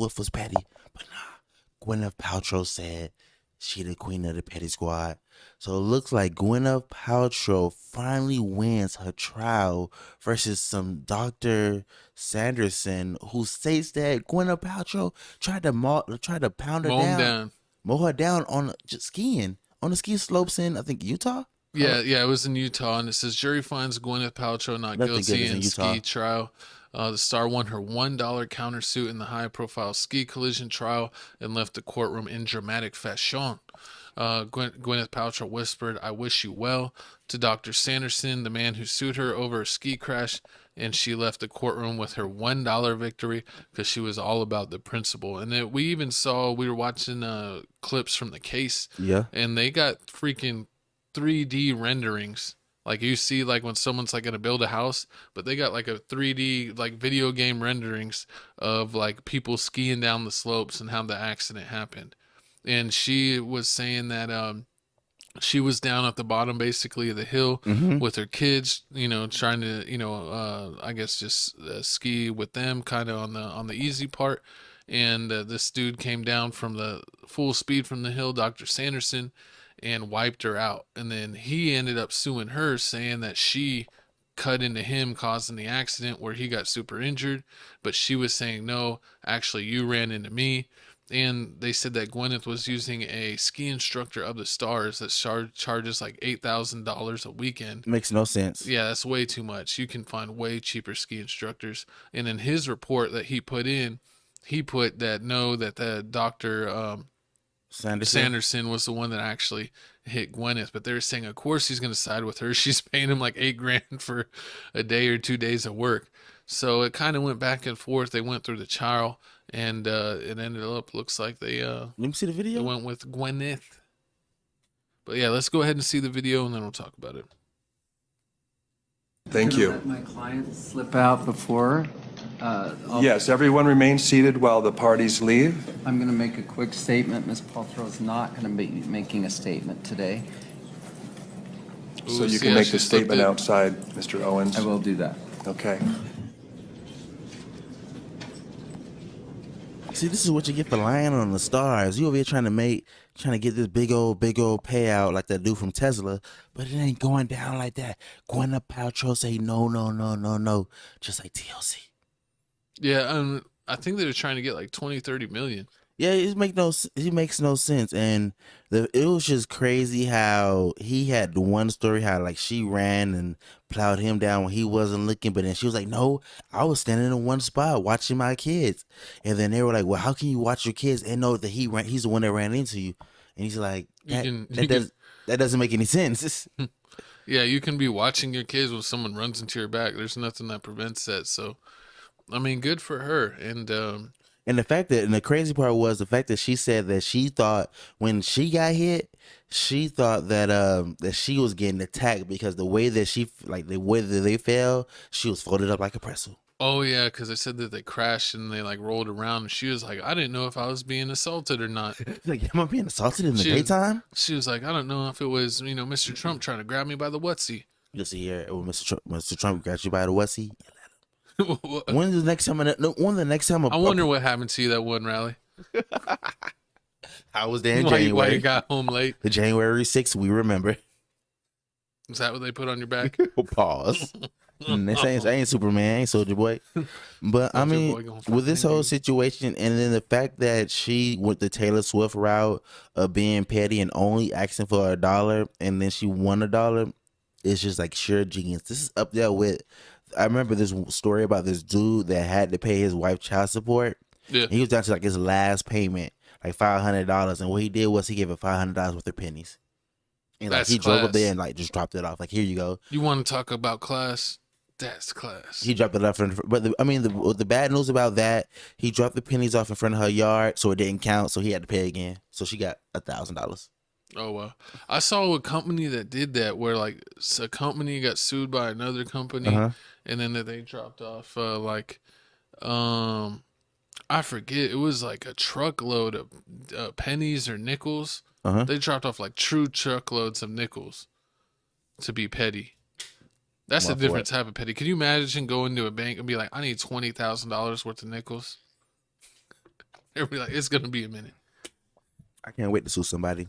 Swift was petty, but nah. Gwyneth Paltrow said she the queen of the petty squad. So it looks like Gwyneth Paltrow finally wins her trial versus some Dr. Sanderson who states that Gwyneth Paltrow tried to pound her Mow him down, down. mow her down on just skiing on the ski slopes in I think Utah. Yeah, it was in Utah, and it says jury finds Gwyneth Paltrow not Nothing good guilty is in in Utah. ski trial. The star won her $1 countersuit in the high-profile ski collision trial and left the courtroom in dramatic fashion. Gwyneth Paltrow whispered, "I wish you well," to Dr. Sanderson, the man who sued her over a ski crash, and she left the courtroom with her $1 victory because she was all about the principle. And we even saw, we were watching clips from the case, Yeah. and they got freaking 3D renderings. Like you see, like when someone's like gonna build a house, but they got like a 3D like video game renderings of like people skiing down the slopes and how the accident happened. And she was saying that she was down at the bottom basically of the hill with her kids, trying to, I guess just ski with them, kind of on the easy part. And this dude came down from the full speed from the hill, Dr. Sanderson, and wiped her out. And then he ended up suing her, saying that she cut into him, causing the accident where he got super injured. But she was saying, no, actually, you ran into me. And they said that Gwyneth was using a ski instructor of the stars that charges like $8,000 a weekend. Makes no sense. Yeah, that's way too much. You can find way cheaper ski instructors. And in his report that he put in, he put that that the doctor Sanderson was the one that actually hit Gwyneth. But they're saying, of course, he's going to side with her. She's paying him like $8,000 for a day or 2 days of work. So it kind of went back and forth. They went through the trial, and it ended up, looks like they Let me see the video. went with Gwyneth. But yeah, let's go ahead and see the video, and then we'll talk about it. Thank you. Let my client slip out before. Yes, everyone remain seated while the parties leave. I'm going to make a quick statement. Ms. Paltrow is not going to be making a statement today. So you see can how make she the slipped statement it? outside, Mr. Owens. I will do that. Okay. See, this is what you get for lying on the stars. You over here trying to get this big old payout like that dude from Tesla, but it ain't going down like that. Gwyneth Paltrow say no, just like TLC. Yeah, I think they were trying to get like 20-30 million. Yeah, it makes no sense, and it was just crazy how he had the one story how like she ran and plowed him down when he wasn't looking, but then she was like, "No, I was standing in one spot watching my kids," and then they were like, "Well, how can you watch your kids and know that he's the one that ran into you?" And he's like, "That doesn't make any sense." Yeah, you can be watching your kids when someone runs into your back. There's nothing that prevents that. So, I mean, good for her. And the crazy part was the fact that she said that she thought when she got hit, she thought that she was getting attacked because the way that they fell, she was folded up like a pretzel. Oh yeah, because they said that they crashed and they like rolled around, and she was like, "I didn't know if I was being assaulted or not." Like, am I being assaulted in the daytime? She was like, "I don't know if it was Mr. Trump trying to grab me by the whatsy." You'll see here, Mr. Trump got you by the wussy. When's the next time? I wonder what happened to you that one rally. I was there in Why January. you got home late? The January 6th, we remember. Is that what they put on your back? Pause. I ain't Superman, I ain't Soldier Boy. But I mean, with this whole situation, and then the fact that she went the Taylor Swift route of being petty and only asking for $1, and then she won $1, it's just like sheer genius. This is up there with. I remember this story about this dude that had to pay his wife child support. Yeah. He was down to like his last payment, like $500, and what he did was he gave her $500 worth of pennies. And like That's he drove up class. there and like just dropped it off. Like, here you go. You want to talk about class? That's class. He dropped it off, but the bad news about that, he dropped the pennies off in front of her yard, so it didn't count. So he had to pay again. So she got $1,000. Oh wow! I saw a company that did that, where like a company got sued by another company, and then they dropped off I forget, it was like a truckload of pennies or nickels. They dropped off like true truckloads of nickels to be petty. That's a different type of petty. Can you imagine going to a bank and be like, "I need $20,000 worth of nickels"? Everybody like, it's gonna be a minute. I can't wait to sue somebody.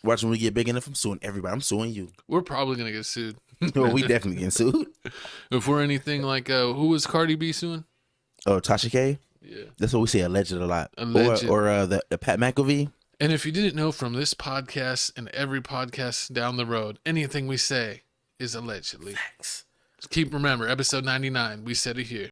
Watch when we get big enough. I'm suing everybody. I'm suing you. We're probably gonna get sued. Well, we definitely getting sued. If we're anything like, who was Cardi B suing? Oh, Tasha K. Yeah, That's what we say, alleged a lot. Alleged. Or the Pat McAfee. And if you didn't know from this podcast and every podcast down the road, anything we say is allegedly. Just keep remember, episode 99, we said it here.